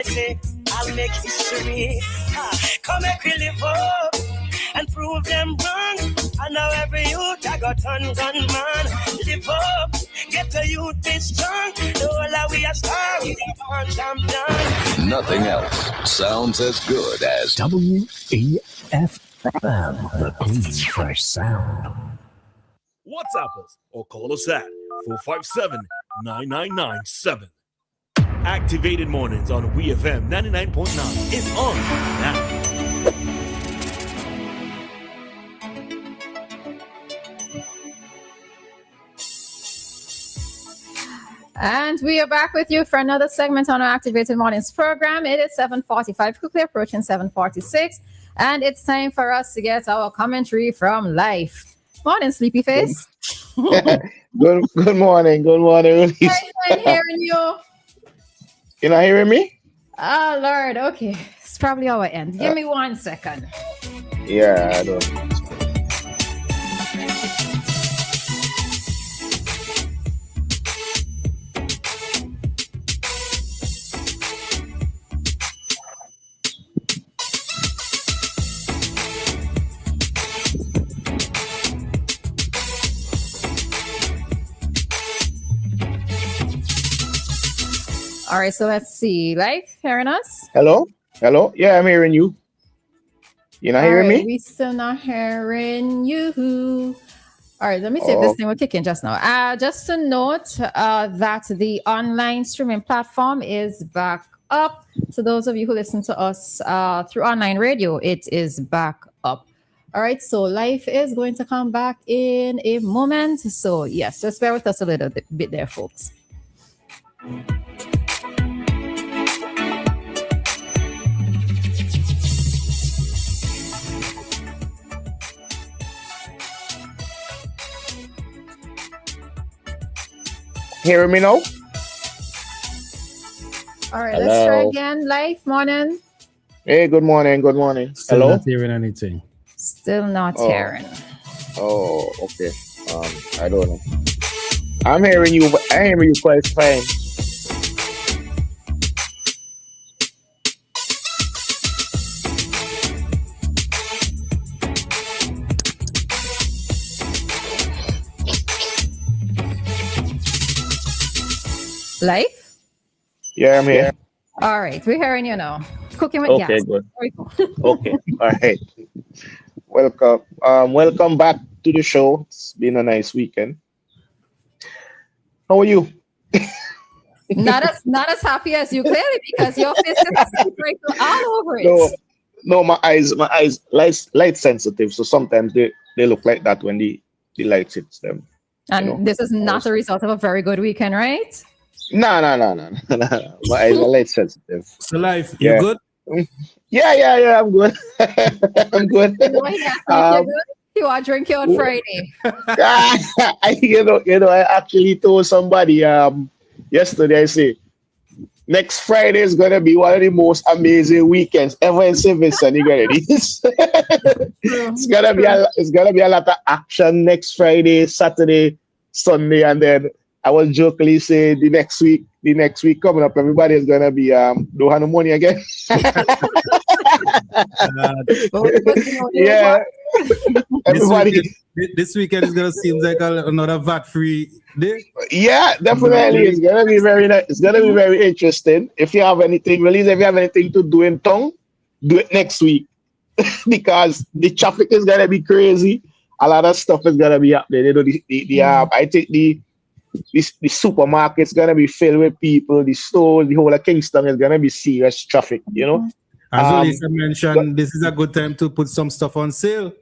I'll make history. Come make we live up and prove them wrong. And now every youth I got gun man. Live up, get the youth be strong. The whole of we are star, we are champion. Nothing else sounds as good as WEFM, the clean, fresh sound. WhatsApp us or call us at 457-9997. Activated Mornings on WEFM 99.9 is on now. And we are back with you for another segment on our Activated Mornings program. It is 7:45, quickly approaching 7:46, and it's time for us to get our commentary from Lyf. Morning, Sleepy Face. Good morning. Good morning. I'm hearing you. You're not hearing me? Oh, Lord. Okay. It's probably our end. Give me 1 second. Yeah, I don't. All right, so let's see. Lyf, hearing us? Hello? Yeah, I'm hearing you. You're not hearing me? We still not hearing you. All right, let me see if this thing will kick in just now. Just to note that the online streaming platform is back up. So those of you who listen to us through online radio, it is back up. All right, so Lyf is going to come back in a moment. So yes, just bear with us a little bit there, folks. Hearing me now? All right, let's try again. Lyf, morning. Hey, good morning. Still Hello? not hearing anything. Still not hearing. Oh, okay. I don't know. I'm hearing you, but I hear you quite fine. Lyf? Yeah, I'm here. All right, we're hearing you now. Cooking with gas. Okay, good. Okay, all right. Welcome back to the show. It's been a nice weekend. How are you? Not as happy as you, clearly, because your face is all over it. No, my eyes, light sensitive, so sometimes they look like that when the light hits them. And this is not a result of a very good weekend, right? No. My eyes are light sensitive. So Lyf, you good? Yeah, I'm good. I'm good. You're good? You are drinking on Friday. I actually told somebody yesterday, I say, next Friday is gonna be one of the most amazing weekends ever in St. Vincent. You get it? It's gonna be a lot of action next Friday, Saturday, Sunday, and then I was jokingly saying the next week coming up, everybody is gonna be don't have no money again. Yeah. Everybody. This weekend is gonna seem like another VAT-free day. Yeah, definitely. It's gonna be very nice. It's gonna be very interesting. If you have anything to do in town, do it next week. Because the traffic is gonna be crazy. A lot of stuff is gonna be happening. I think the supermarket's gonna be filled with people. The stores, the whole of Kingston is gonna be serious traffic. As Lisa mentioned, this is a good time to put some stuff on sale.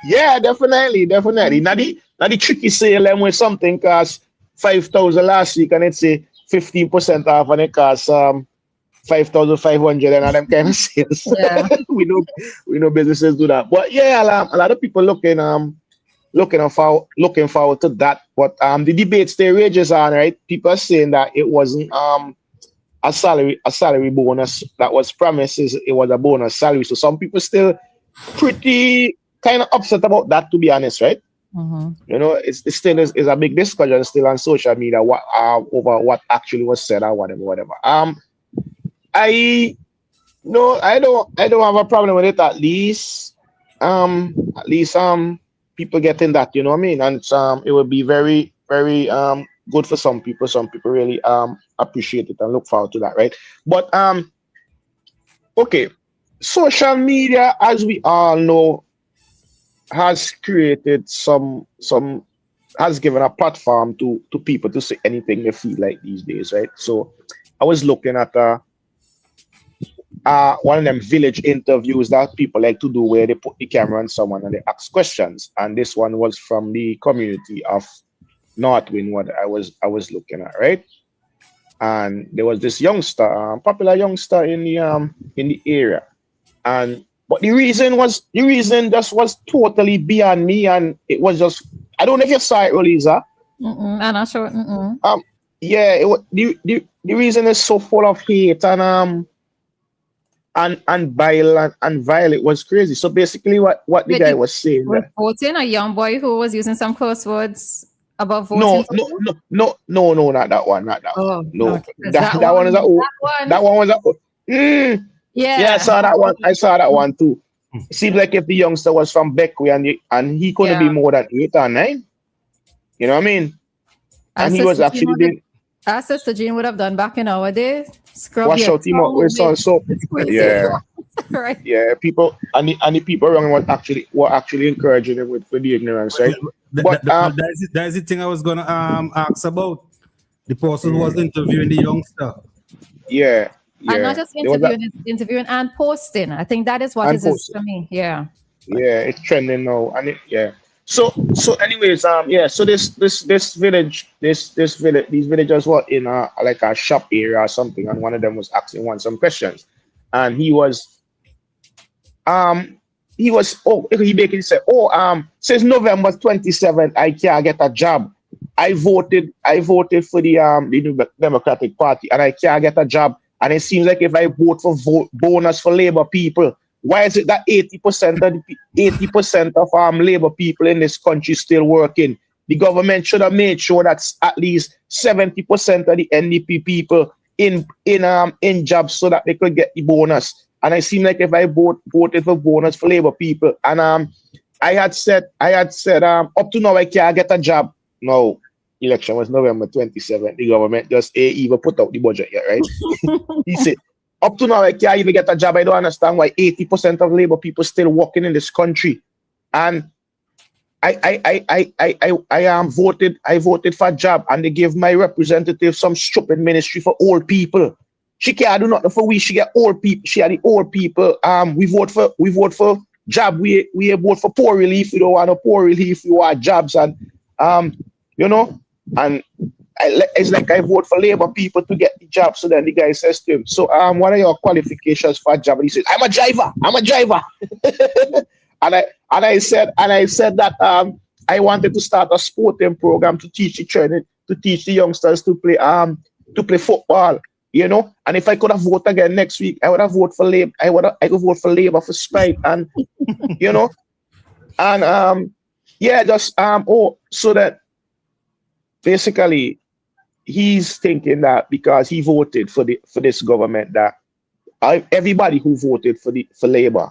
Yeah, definitely. Now the tricky sale them with something cost 5,000 last week, and it's a 15% off, and it costs 5,500, and them kind of sales. Yeah. we know businesses do that, but yeah, a lot of people looking forward to that. But the debate still rages on, right? People are saying that it wasn't a salary bonus that was promised. It was a bonus salary. So some people still pretty kind of upset about that, to be honest, right? Mm-hmm. It still is a big discussion still on social media over what actually was said or whatever. I no, I don't have a problem with it. At least people getting that, you know what I mean? And it would be very, very good for some people. Some people really appreciate it and look forward to that, right? But okay, social media, as we all know, has created some has given a platform to people to say anything they feel like these days, right? So I was looking at one of them village interviews that people like to do where they put the camera on someone and they ask questions. And this one was from the community of Northwind, what I was looking at, right? And there was this youngster, popular youngster in the area. And but the reason just was totally beyond me, and it was just, I don't know if you saw it, Roleza. I'm not sure. Yeah, the reason is so full of hate and violent and violent was crazy. So basically, what the guy was saying, voting a young boy who was using some curse words about voting. No, not that one, not that one. No, okay. that one is that one was yeah, I saw that one. I saw that one too. It seems like if the youngster was from Beckway and he couldn't be more than 8 or 9, you know what I mean? And he was actually doing. Our sister Jean would have done back in our day. Wash out him up with soap. Yeah, right. Yeah, people and the people around were actually encouraging him for the ignorance, right? But that is the thing I was gonna ask about. The person who was interviewing the youngster. Yeah. And not just interviewing and posting. I think that is what it is for me. Yeah. Yeah, it's trending now, and So anyways, so this village, these villagers were in like a shop area or something, and one of them was asking one some questions, and he basically said, since November 27th, I can't get a job. I voted for the Democratic Party, and I can't get a job. And it seems like if I vote for bonus for Labour people, why is it that 80% of Labour people in this country still working? The government should have made sure that at least 70% of the NDP people in jobs so that they could get the bonus. And it seemed like if I voted for bonus for Labour people, and I had said up to now I can't get a job. No. Election was November 27th. The government just even put out the budget yet, right? He said, up to now, I can't even get a job. I don't understand why 80% of Labour people still working in this country. And I voted for a job, and they gave my representative some stupid ministry for old people. She can't do nothing for we. She get old people. She had the old people. We vote for job. We vote for poor relief. We don't want no poor relief. We want jobs, and and it's like I vote for Labour people to get the job. So then the guy says to him, so what are your qualifications for a job? And he says, I'm a driver. and I said that I wanted to start a sporting program to teach the youngsters to play football, And if I could have voted again next week, I would have voted for Labour. I could vote for Labour for spite, and and so that basically he's thinking that because he voted for this government that everybody who voted for Labour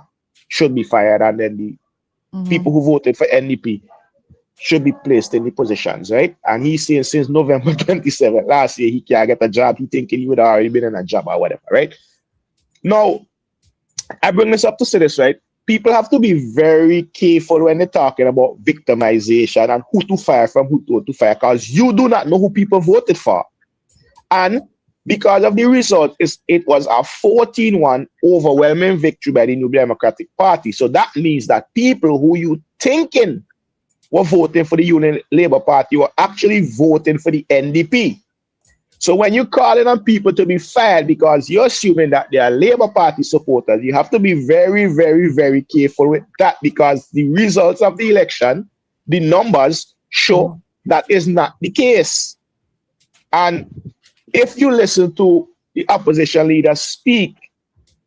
should be fired, and then the people who voted for NDP should be placed in the positions, right? And he's saying since November 27th last year he can't get a job. He thinking he would have already been in a job or whatever, right? Now, I bring this up to say this, right? People have to be very careful when they're talking about victimization and who to fire from who to fire, because you do not know who people voted for. And because of the result, it was a 14-1 overwhelming victory by the New Democratic Party. So that means that people who you thinking were voting for the Union Labour Party were actually voting for the NDP. So when you're calling on people to be fired because you're assuming that they are Labour Party supporters, you have to be very, very, very careful with that, because the results of the election, the numbers show that is not the case. And if you listen to the opposition leader speak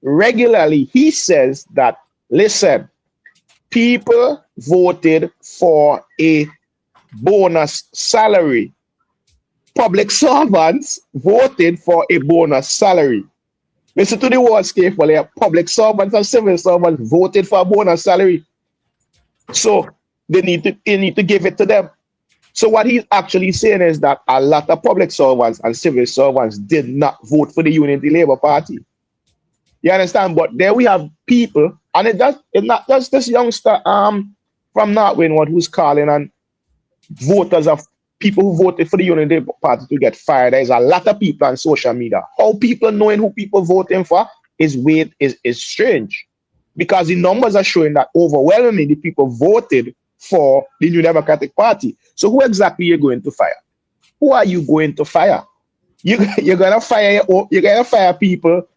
regularly, he says that, listen, people voted for a bonus salary. Public servants voted for a bonus salary. Listen to the words carefully. Public servants and civil servants voted for a bonus salary. So they need to give it to them. So what he's actually saying is that a lot of public servants and civil servants did not vote for the Unity Labour Party. You understand? But there we have people, and it's not just this youngster from Northwind who's calling on voters of people who voted for the Unity Labour Party to get fired. There's a lot of people on social media. How people knowing who people voting for is strange, because the numbers are showing that overwhelmingly the people voted for the New Democratic Party. So who exactly are you going to fire? Who are you going to fire? You're gonna fire people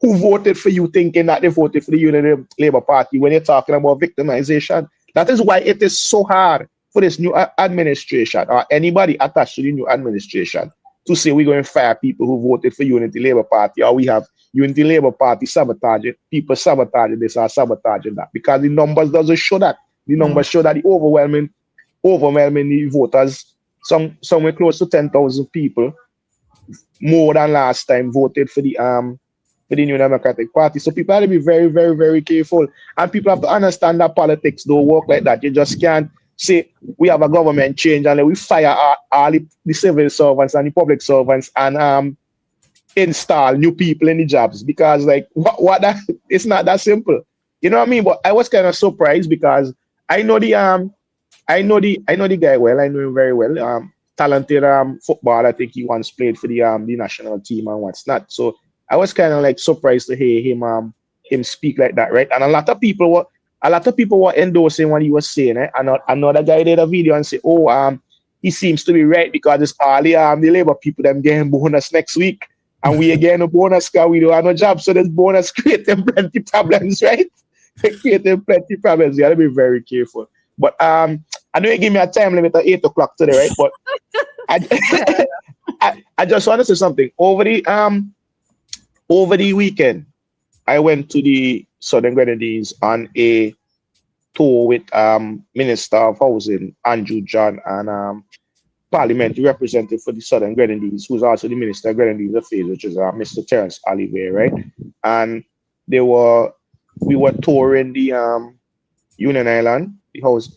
who voted for you thinking that they voted for the Unity Labour Party when you're talking about victimization. That is why it is so hard for this new administration or anybody attached to the new administration to say we're going to fire people who voted for Unity Labour Party, or we have Unity Labour Party sabotaging, people sabotaging this or sabotaging that, because the numbers doesn't show that. The numbers show that the overwhelming voters, somewhere close to 10,000 people, more than last time, voted for the New Democratic Party. So people have to be very, very, very careful. And people have to understand that politics don't work like that. You just can't say we have a government change and then we fire all the civil servants and the public servants and install new people in the jobs, because like what that it's not that simple. You know what I mean? But I was kind of surprised because I know the guy well. I know him very well. Talented footballer. I think he once played for the national team and what's not. So I was kind of like surprised to hear him speak like that, right? And a lot of people were endorsing what he was saying. And another guy did a video and said, he seems to be right because it's all the labor people them getting bonus next week, and we again a bonus because we don't have no job. So this bonus creating plenty problems, right? Creating plenty problems. You gotta be very careful. But I know you give me a time limit of 8 o'clock today, right? But I just want to say something. Over the weekend, I went to the Southern Grenadines on a tour with Minister of Housing Andrew John and parliamentary representative for the Southern Grenadines, who's also the Minister of Grenadines Affairs, which is Mr. Terence Oliver, right? And we were touring the Union Island,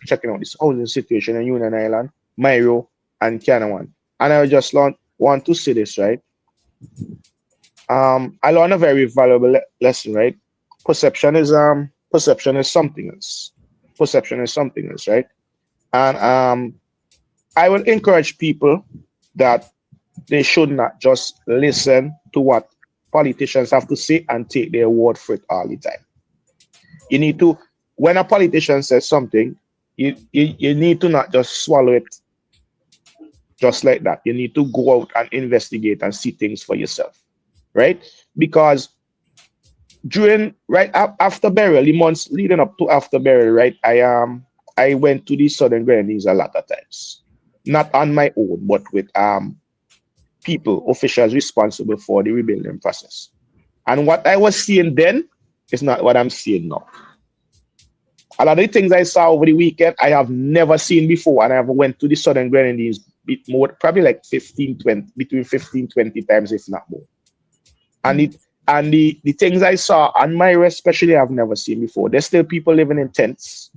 checking out this housing situation in Union Island, Mairo, and Canawan. And I just want to say this, right? I learned a very valuable lesson, right? Perception is something else. Perception is something else, right? And I will encourage people that they should not just listen to what politicians have to say and take their word for it all the time. You need to, when a politician says something, you need to not just swallow it just like that. You need to go out and investigate and see things for yourself, right? Because after burial, the months leading up to after burial, right? I went to the Southern Grenadines a lot of times, not on my own, but with people, officials responsible for the rebuilding process. And what I was seeing then is not what I'm seeing now. A lot of the things I saw over the weekend, I have never seen before, and I went to the Southern Grenadines probably like between 15, 20 times, if not more. And the things I saw on my rest, especially, I've never seen before. There's still people living in tents.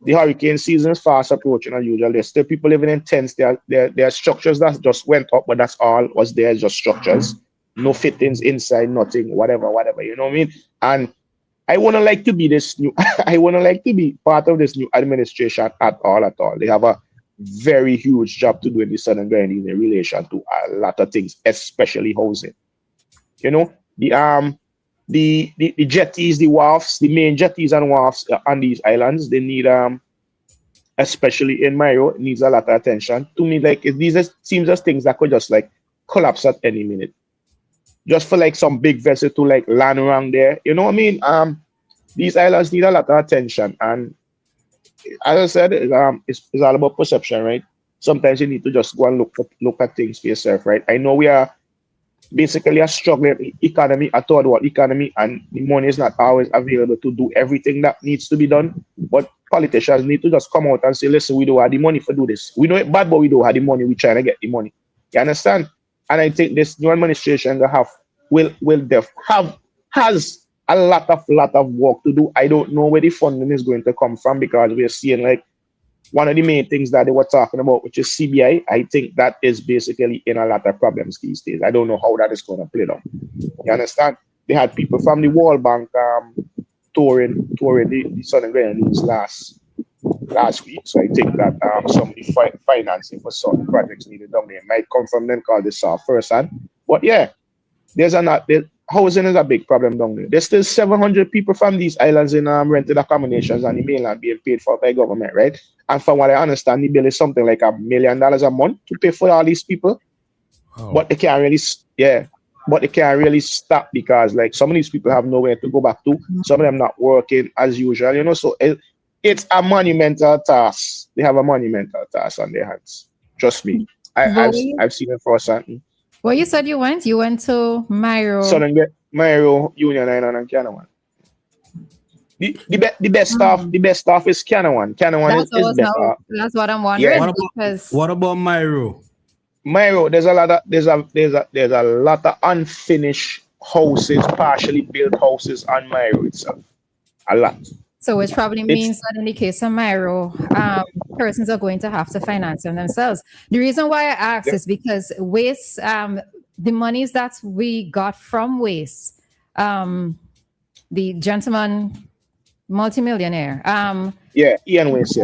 The hurricane season is fast approaching as usual. There's still people living in tents. There are structures that just went up, but that's all was there, just structures. No fittings inside, nothing, whatever, you know what I mean? And I wouldn't like to be I wouldn't like to be part of this new administration at all. They have a very huge job to do in the Southern Grenadines in relation to a lot of things, especially housing. You know, the jetties, the wharfs, the main jetties and wharfs on these islands, they need especially in Mayo, it needs a lot of attention. To me, like seems as things that could just like collapse at any minute. Just for like some big vessel to like land around there. You know what I mean? These islands need a lot of attention. And as I said, it's all about perception, right? Sometimes you need to just go and look at things for yourself, right? I know we are basically a struggling economy, a third world economy, and the money is not always available to do everything that needs to be done. But politicians need to just come out and say, listen, we don't have the money to do this. We know it bad, but we don't have the money. We're trying to get the money. You understand? And I think this new administration will have has a lot of work to do. I don't know where the funding is going to come from because we're seeing like one of the main things that they were talking about, which is CBI. I think that is basically in a lot of problems these days. I don't know how that is going to play out. You understand? They had people from the World Bank touring the Southern Grenadines last week. So I think that some of the financing for certain projects needed down there might come from them because they saw firsthand. But yeah, housing is a big problem down there. There's still 700 people from these islands in rented accommodations on the mainland being paid for by government, right? And from what I understand, the bill is something like $1 million a month to pay for all these people. Oh. But they can't really stop because like some of these people have nowhere to go back to. Some of them not working as usual, you know. So it's a monumental task. They have a monumental task on their hands. Trust me. I've seen it for certain. Well, you said you went to Myro. Myro, Union Island, and Canawan. The best stuff is Canawan. Canawan is better. That's what I'm wondering. Yeah. What about Myro? Myro, there's a lot of unfinished houses, partially built houses on Myro itself. A lot. So which probably means that in the case of Myro, persons are going to have to finance them themselves. The reason why I ask is because waste, the monies that we got from waste, the gentleman, multimillionaire. Ian Waste,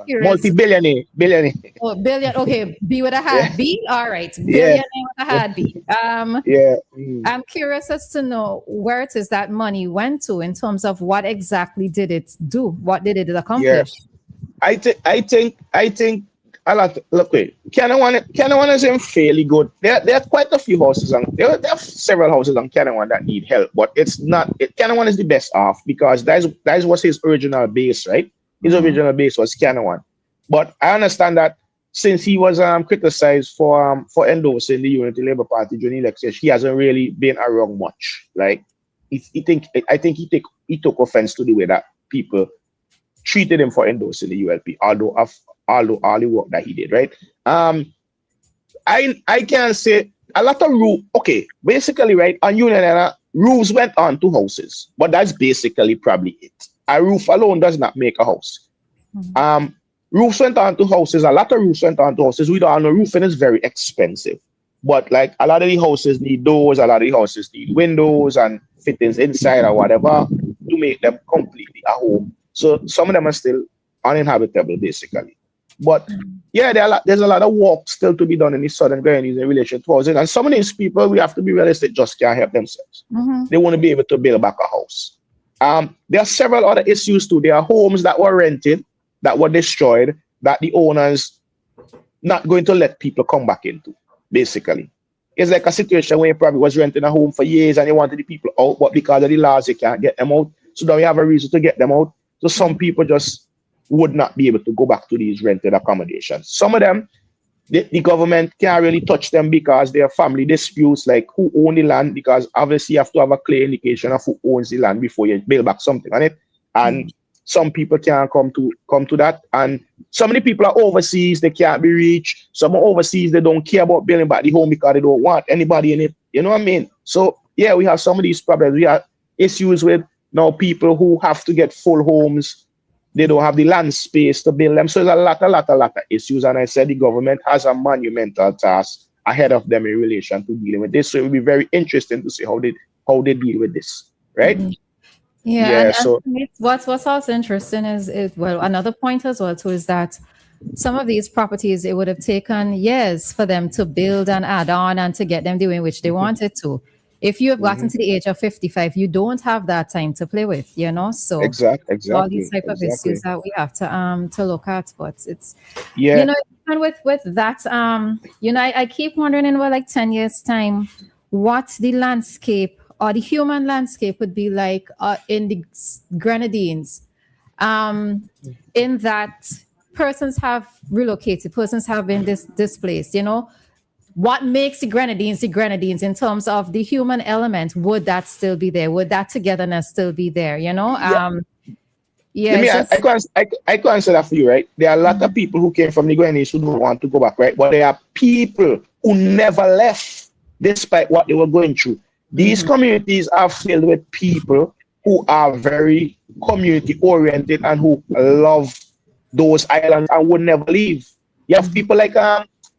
multi-billionaire. Oh, billion. Okay, B with a had B. All right, billionaire with a had B. I'm curious as to know where it is that money went to in terms of what exactly did it do? What did it accomplish? I think a lot. Look, Canawan is fairly good. There are quite a few houses there are several houses on Canawan that need help, but it's not. Canawan is the best off because that was his original base, right? His original base was Canawan, but I understand that since he was criticized for endorsing the Unity Labour Party during the election, he hasn't really been around much. Like I think he took offense to the way that people treated him for endorsing the ULP, although all the work that he did, right? I can say a lot of basically, right, on Union roofs went on to houses, but that's basically probably it. A roof alone does not make a house. Roofs went on to houses, a lot of roofs went on to houses. We don't know, roofing is very expensive. But like a lot of the houses need doors, a lot of the houses need windows and fittings inside or whatever to make them completely a home. So some of them are still uninhabitable, basically. But yeah, there's a lot of work still to be done in the Southern Grenadines in relation to housing. And some of these people, we have to be realistic, just can't help themselves. They want to be able to build back a house. There are several other issues too. There are homes that were rented, that were destroyed, that the owners not going to let people come back into, basically. It's like a situation where you probably was renting a home for years and you wanted the people out, but because of the laws, you can't get them out. So now you have a reason to get them out. So some people just would not be able to go back to these rented accommodations. Some of them, the government can't really touch them because there are family disputes, like who own the land, because obviously you have to have a clear indication of who owns the land before you build back something on it. And some people can't come to that. And some of the people are overseas, they can't be reached. Some are overseas, they don't care about building back the home because they don't want anybody in it. You know what I mean? So yeah, we have some of these problems. We have issues with now people who have to get full homes. They don't have the land space to build them. So there's a lot of issues. And I said the government has a monumental task ahead of them in relation to dealing with this. So it will be very interesting to see how they deal with this, right? Yeah. So what's also interesting is another point as well too is that some of these properties, it would have taken years for them to build and add on and to get them doing which they wanted to. If you have gotten to the age of 55, you don't have that time to play with, you know. So exactly. all these type of issues that we have to look at, but it's you know, and with that, you know, I keep wondering in like 10 years time, what the landscape or the human landscape would be like in the Grenadines, in that persons have relocated, persons have been displaced, you know. What makes the Grenadines in terms of the human element? Would that still be there? Would that togetherness still be there? You know? I can answer that for you, right? There are a lot of people who came from the Grenadines who don't want to go back, right? But there are people who never left despite what they were going through. These communities are filled with people who are very community oriented and who love those islands and would never leave. You have people like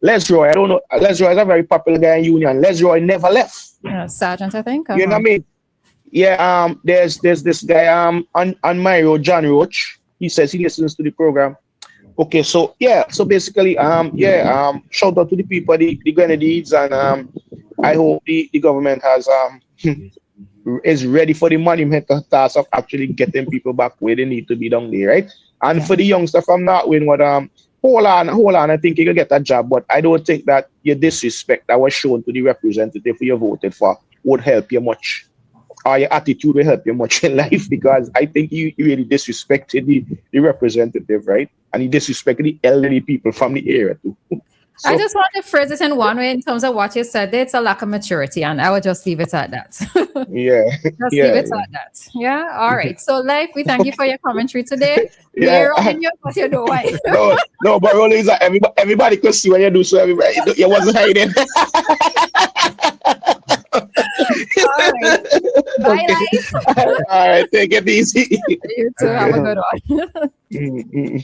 Lesroy. I don't know. Lesroy is a very popular guy in Union. Lesroy never left. Sergeant, I think. You know what I mean? Yeah. There's this guy on my road, John Roach. He says he listens to the program. Okay, so basically, shout out to the people, the Grenadines, and I hope the government has is ready for the monumental task of actually getting people back where they need to be down there, right? And for the youngster from Northwind, what hold on, I think you can get that job, but I don't think that your disrespect that was shown to the representative who you voted for would help you much. Or your attitude will help you much in life, because I think you really disrespected the representative, right? And you disrespected the elderly people from the area too. So, I just want to phrase it in one way in terms of what you said. It's a lack of maturity, and I would just leave it at that. Leave it at that. Yeah. All right. So, Lyf, we thank you for your commentary today. We're on you, but you know why. no, but Roleza, everybody could see what you do, so everybody, you wasn't hiding. All right. Bye, Lyf. All right. Take it easy. You too. Have a good one.